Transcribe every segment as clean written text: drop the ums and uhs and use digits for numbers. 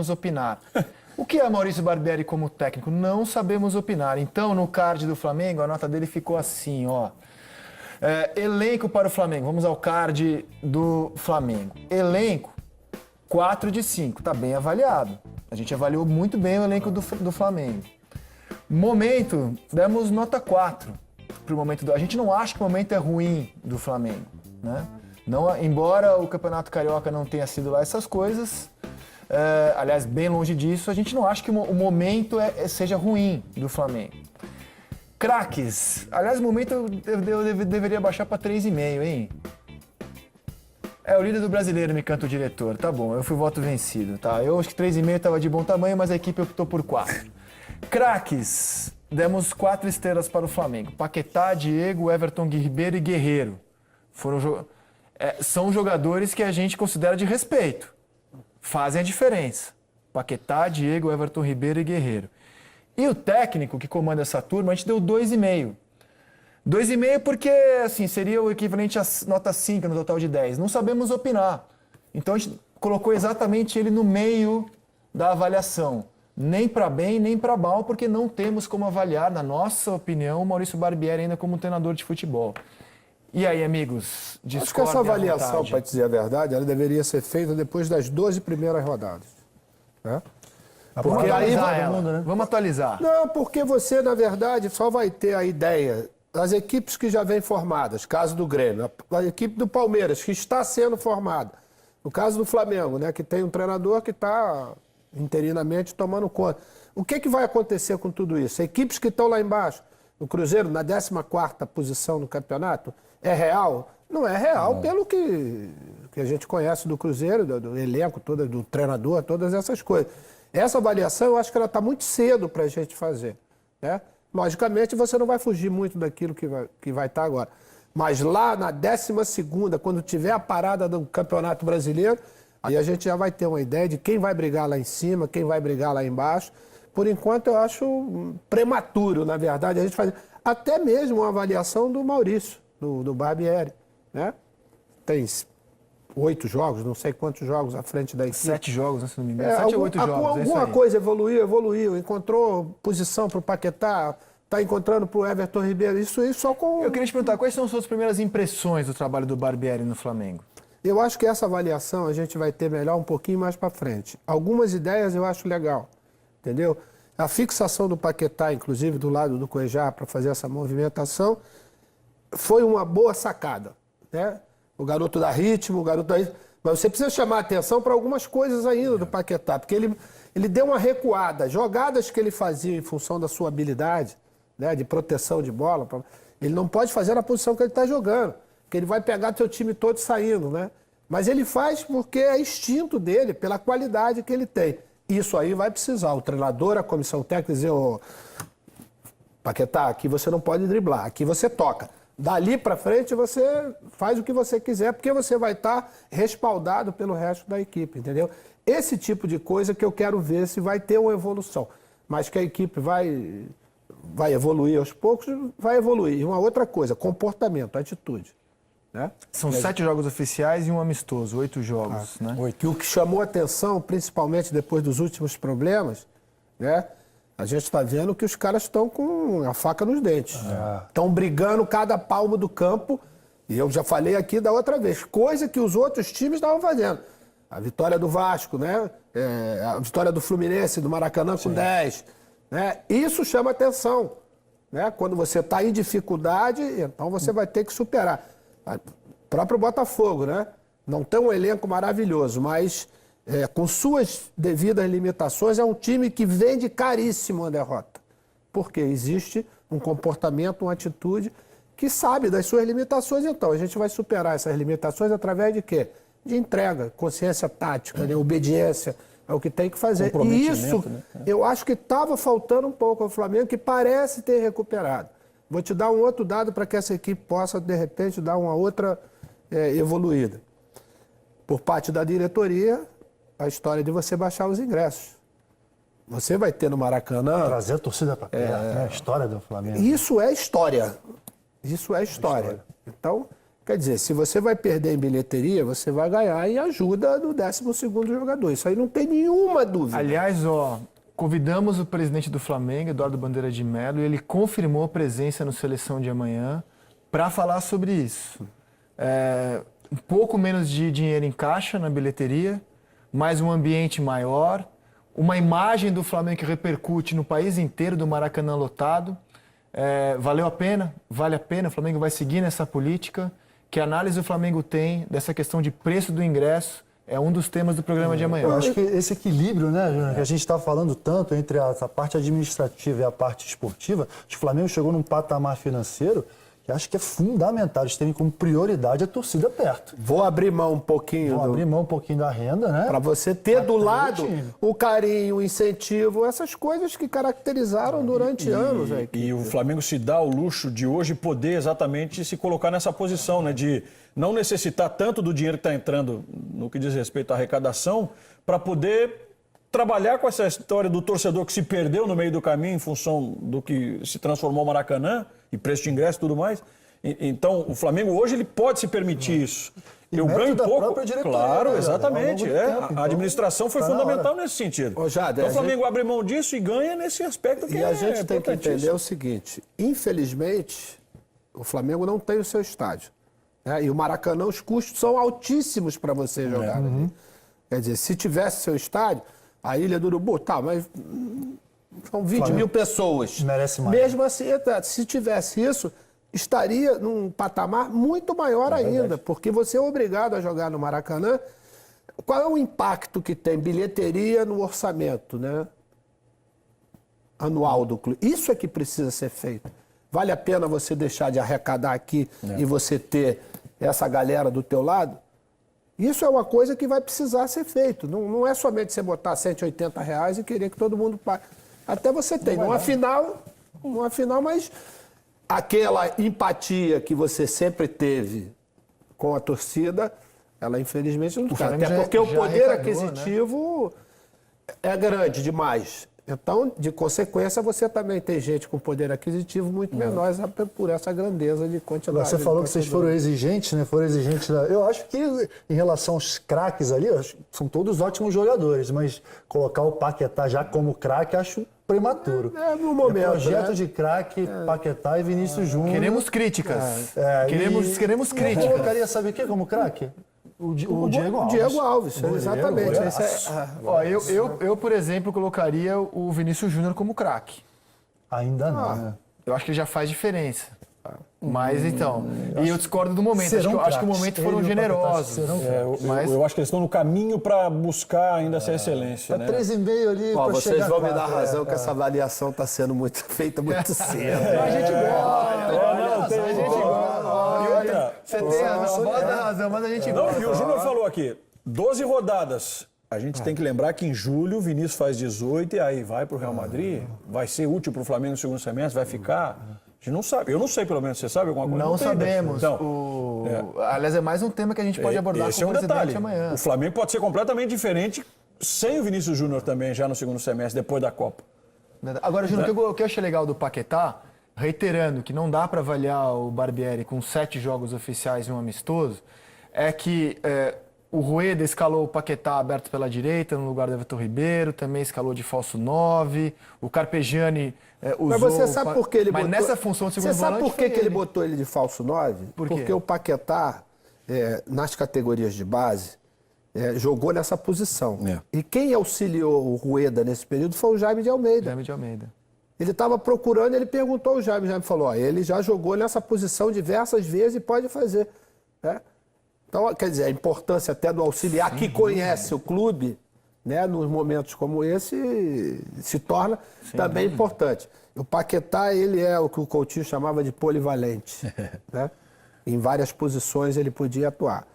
opinar. O que é Maurício Barbieri como técnico? Não sabemos opinar. Então, no card do Flamengo, a nota dele ficou assim, ó. Elenco para o Flamengo. Vamos ao card do Flamengo. Elenco, 4 de 5. Tá bem avaliado. A gente avaliou muito bem o elenco do Flamengo. Momento, demos nota 4 pro momento do... A gente não acha que o momento é ruim do Flamengo, né? Não, embora o Campeonato Carioca não tenha sido lá essas coisas... aliás, bem longe disso, a gente não acha que o momento seja ruim do Flamengo. Craques, aliás, o momento eu deveria baixar para 3,5, hein? O líder do brasileiro, me canta o diretor. Tá bom, eu fui voto vencido, tá? Eu acho que 3,5 estava de bom tamanho, mas a equipe optou por 4. Craques, demos 4 estrelas para o Flamengo. Paquetá, Diego, Everton Ribeiro e Guerreiro. São jogadores que a gente considera de respeito. Fazem a diferença. Paquetá, Diego, Everton Ribeiro e Guerreiro. E o técnico que comanda essa turma, a gente deu 2,5. 2,5 porque, assim, seria o equivalente a nota 5 no total de 10. Não sabemos opinar. Então a gente colocou exatamente ele no meio da avaliação. Nem para bem, nem para mal, porque não temos como avaliar, na nossa opinião, o Maurício Barbieri ainda como treinador de futebol. E aí, amigos, discordem. Acho que essa avaliação, para dizer a verdade, ela deveria ser feita depois das 12 primeiras rodadas. Né? Porque aí vamos atualizar. Não, porque você, na verdade, só vai ter a ideia das equipes que já vêm formadas. Caso do Grêmio, a equipe do Palmeiras, que está sendo formada. No caso do Flamengo, né, que tem um treinador que está interinamente tomando conta. O que vai acontecer com tudo isso? Equipes que estão lá embaixo, o Cruzeiro, na 14ª posição no campeonato, é real? Não é real pelo que a gente conhece do Cruzeiro, do elenco, do treinador, todas essas coisas. Essa avaliação, eu acho que ela está muito cedo para a gente fazer. Né? Logicamente, você não vai fugir muito daquilo que vai estar agora. Mas lá na 12ª, quando tiver a parada do Campeonato Brasileiro, aí a gente já vai ter uma ideia de quem vai brigar lá em cima, quem vai brigar lá embaixo. Por enquanto, eu acho prematuro, na verdade, a gente fazer até mesmo uma avaliação do Maurício, do Barbieri. Né? Tem 8 jogos, não sei quantos jogos à frente da equipe. 7 jogos, se não me engano. 7 ou 8 jogos. Alguma coisa evoluiu. Encontrou posição para o Paquetá, está encontrando para o Everton Ribeiro. Isso aí só com... Eu queria te perguntar, quais são as suas primeiras impressões do trabalho do Barbieri no Flamengo? Eu acho que essa avaliação a gente vai ter melhor um pouquinho mais para frente. Algumas ideias eu acho legal, entendeu? A fixação do Paquetá, inclusive, do lado do Cuejá, para fazer essa movimentação, foi uma boa sacada, né? O garoto dá ritmo, o garoto dá ritmo. Mas você precisa chamar a atenção para algumas coisas ainda do Paquetá, porque ele deu uma recuada. Jogadas que ele fazia em função da sua habilidade, né, de proteção de bola, ele não pode fazer na posição que ele está jogando, porque ele vai pegar seu time todo saindo, né? Mas ele faz porque é instinto dele, pela qualidade que ele tem. Isso aí vai precisar. O treinador, a comissão técnica dizer, Paquetá, aqui você não pode driblar, aqui você toca. Dali para frente você faz o que você quiser, porque você vai estar respaldado pelo resto da equipe, entendeu? Esse tipo de coisa que eu quero ver se vai ter uma evolução. Mas que a equipe vai evoluir aos poucos, vai evoluir. E uma outra coisa, comportamento, atitude. Né? São 7 jogos oficiais e um amistoso, 8 jogos, né? 8. E o que chamou a atenção, principalmente depois dos últimos problemas, né? A gente está vendo que os caras estão com a faca nos dentes. Estão brigando cada palmo do campo. E eu já falei aqui da outra vez. Coisa que os outros times estavam fazendo. A vitória do Vasco, né? A vitória do Fluminense, do Maracanã com 10. Né? Isso chama atenção. Né? Quando você está em dificuldade, então você vai ter que superar. O próprio Botafogo, né? Não tem um elenco maravilhoso, mas... com suas devidas limitações, é um time que vende caríssimo a derrota. Porque existe um comportamento, uma atitude que sabe das suas limitações. Então, a gente vai superar essas limitações através de quê? De entrega, consciência tática, né? Obediência ao que tem que fazer. E isso, né? Eu acho que estava faltando um pouco ao Flamengo, que parece ter recuperado. Vou te dar um outro dado para que essa equipe possa, de repente, dar uma outra evoluída. Por parte da diretoria, a história de você baixar os ingressos. Você vai ter no Maracanã... Trazer a torcida para perto, né? A história do Flamengo. Isso é história. Isso é história. Então, Quer dizer, se você vai perder em bilheteria, você vai ganhar em ajuda do 12º jogador. Isso aí não tem nenhuma dúvida. Aliás, convidamos o presidente do Flamengo, Eduardo Bandeira de Mello, e ele confirmou a presença no Seleção de Amanhã para falar sobre isso. Um pouco menos de dinheiro em caixa na bilheteria, mas um ambiente maior, uma imagem do Flamengo que repercute no país inteiro, do Maracanã lotado. Valeu a pena? Vale a pena? O Flamengo vai seguir nessa política. Que análise o Flamengo tem dessa questão de preço do ingresso é um dos temas do programa de amanhã. Eu acho que esse equilíbrio, né, Júnior, que a gente está falando tanto entre a parte administrativa e a parte esportiva, acho que o Flamengo chegou num patamar financeiro que acho que é fundamental eles terem como prioridade a torcida perto. Vou abrir mão um pouquinho. Abrir mão um pouquinho da renda, né? Para você ter do lado o carinho, o incentivo, essas coisas que caracterizaram durante anos. E o Flamengo se dá o luxo de hoje poder exatamente se colocar nessa posição, né? De não necessitar tanto do dinheiro que está entrando no que diz respeito à arrecadação para poder trabalhar com essa história do torcedor que se perdeu no meio do caminho em função do que se transformou o Maracanã e preço de ingresso e tudo mais. Então, o Flamengo hoje ele pode se permitir isso. Eu ganho pouco. Claro, exatamente. A administração foi fundamental nesse sentido. Então o Flamengo abre mão disso e ganha nesse aspecto que E a gente tem que entender o seguinte: infelizmente, o Flamengo não tem o seu estádio. Né? E o Maracanã, os custos são altíssimos para você jogar. Quer dizer, se tivesse seu estádio, a Ilha do Urubu, mas são 20 mil pessoas. Merece mais. Mesmo assim, se tivesse isso, estaria num patamar muito maior ainda, porque você é obrigado a jogar no Maracanã. Qual é o impacto que tem bilheteria no orçamento, né, anual do clube? Isso é que precisa ser feito. Vale a pena você deixar de arrecadar aqui e você ter essa galera do teu lado? Isso é uma coisa que vai precisar ser feito. Não é somente você botar R$180 e querer que todo mundo pague. Até você tem. Numa final, mas aquela empatia que você sempre teve com a torcida, ela infelizmente não está. Até porque o poder aquisitivo é grande demais. Então, de consequência, você também tem gente com poder aquisitivo muito menor por essa grandeza de quantidade. Você falou que vocês foram exigentes, né? Eu acho que, em relação aos craques ali, são todos ótimos jogadores, mas colocar o Paquetá já como craque, acho prematuro. No momento. Projeto de craque, Paquetá e Vinícius Júnior. Queremos críticas. Queremos Eu críticas. colocaria, sabe o quê como craque? O Diego Alves. Diego Alves, exatamente. Eu, por exemplo, colocaria o Vinícius Júnior como craque. Ainda não, né? Eu acho que ele já faz diferença. Mas então, e eu discordo do momento. Acho que o momento foram generosos. Eu acho que eles estão no caminho para buscar ainda essa excelência. Tá 3,5 ali para Vocês chegar vão me a dar 4, razão que essa avaliação está sendo feita muito cedo. A gente gosta. A gente gosta. E outra, Você tem razão, mas a gente gosta. E o Júnior falou aqui, 12 rodadas. A gente tem que lembrar que em julho o Vinícius faz 18 e aí vai para o Real Madrid. Vai ser útil para o Flamengo no segundo semestre, vai ficar... A gente não sabe. Eu não sei, pelo menos. Você sabe alguma coisa? Não sabemos. Então, aliás, é mais um tema que a gente pode abordar esse com é o um presidente detalhe. amanhã. O Flamengo pode ser completamente diferente sem o Vinícius Júnior também, já no segundo semestre, depois da Copa. Agora, Júnior, o que eu achei legal do Paquetá, reiterando que não dá para avaliar o Barbieri com 7 jogos oficiais e um amistoso, é que o Rueda escalou o Paquetá aberto pela direita, no lugar do Everton Ribeiro, também escalou de falso 9, o Carpegiani usou... Mas você sabe por que ele botou... Mas nessa função de segundo Você sabe volante por que ele botou ele de falso 9? Por quê? Porque o Paquetá, nas categorias de base, jogou nessa posição. E quem auxiliou o Rueda nesse período foi o Jaime de Almeida. Jaime de Almeida. Ele estava procurando, ele perguntou ao Jaime. O Jaime falou, ele já jogou nessa posição diversas vezes e pode fazer. Então, quer dizer, a importância até do auxiliar que conhece o clube, né, nos momentos como esse, se torna também importante. O Paquetá, ele é o que o Coutinho chamava de polivalente. Né? Em várias posições ele podia atuar.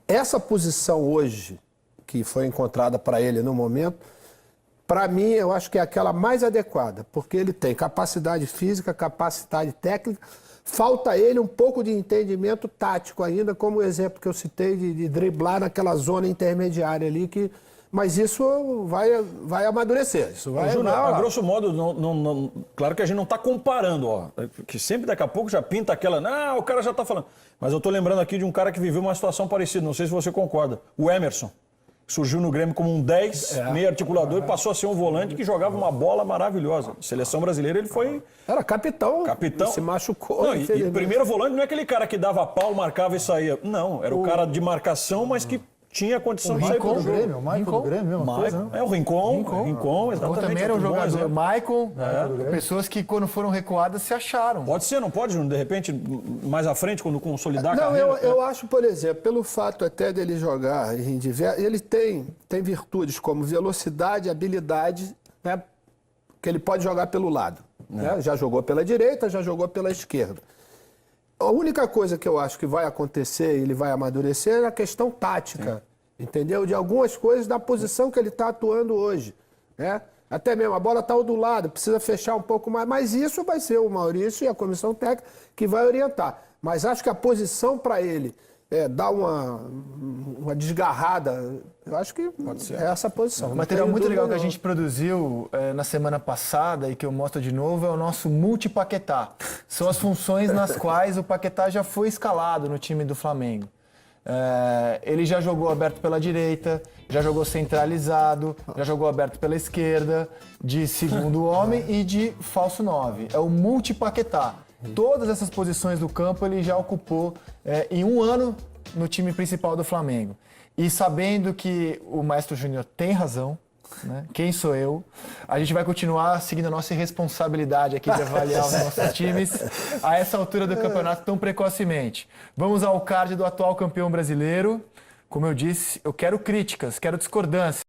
Essa posição hoje, que foi encontrada para ele no momento, para mim, eu acho que é aquela mais adequada, porque ele tem capacidade física, capacidade técnica. Falta a ele um pouco de entendimento tático ainda, como o exemplo que eu citei de driblar naquela zona intermediária ali, que mas isso vai amadurecer. Isso vai, Júnior, vai a grosso modo, claro que a gente não está comparando, ó, que sempre daqui a pouco já pinta aquela, o cara já está falando. Mas eu estou lembrando aqui de um cara que viveu uma situação parecida, não sei se você concorda, o Emerson. Surgiu no Grêmio como um 10, meio articulador, e passou a ser um volante que jogava uma bola maravilhosa. Seleção brasileira, ele foi... Era capitão. Se machucou. Não, e o primeiro volante não é aquele cara que dava pau, marcava e saía. Não, era o cara de marcação, mas que tinha condição de sair pro jogo. O Michael do Grêmio, mesma coisa, né? É o Rincon, exatamente. Ou também era um outro bom jogador, exemplo. Michael, pessoas que quando foram recuadas se acharam. Pode ser, não pode, Júnior? De repente, mais à frente, quando consolidar a Não, carreira... eu acho, por exemplo, pelo fato até dele jogar em diversos... Ele tem virtudes como velocidade, habilidade, né? Que ele pode jogar pelo lado. Né? Já jogou pela direita, já jogou pela esquerda. A única coisa que eu acho que vai acontecer e ele vai amadurecer é a questão tática. Entendeu? De algumas coisas da posição que ele está atuando hoje. Né? Até mesmo, a bola está do lado, precisa fechar um pouco mais. Mas isso vai ser o Maurício e a comissão técnica que vai orientar. Mas acho que a posição para ele dar uma desgarrada, eu acho que é essa posição. Um material muito legal que a gente produziu na semana passada e que eu mostro de novo é o nosso multi-Paquetá. São as funções nas quais o Paquetá já foi escalado no time do Flamengo. Ele já jogou aberto pela direita, já jogou centralizado, já jogou aberto pela esquerda, de segundo homem e de falso 9. É o multi-Paquetá. Todas essas posições do campo ele já ocupou em um ano no time principal do Flamengo. E sabendo que o Maestro Júnior tem razão, né? Quem sou eu? A gente vai continuar seguindo a nossa responsabilidade aqui de avaliar os nossos times a essa altura do campeonato tão precocemente. Vamos ao card do atual campeão brasileiro. Como eu disse, eu quero críticas, quero discordância.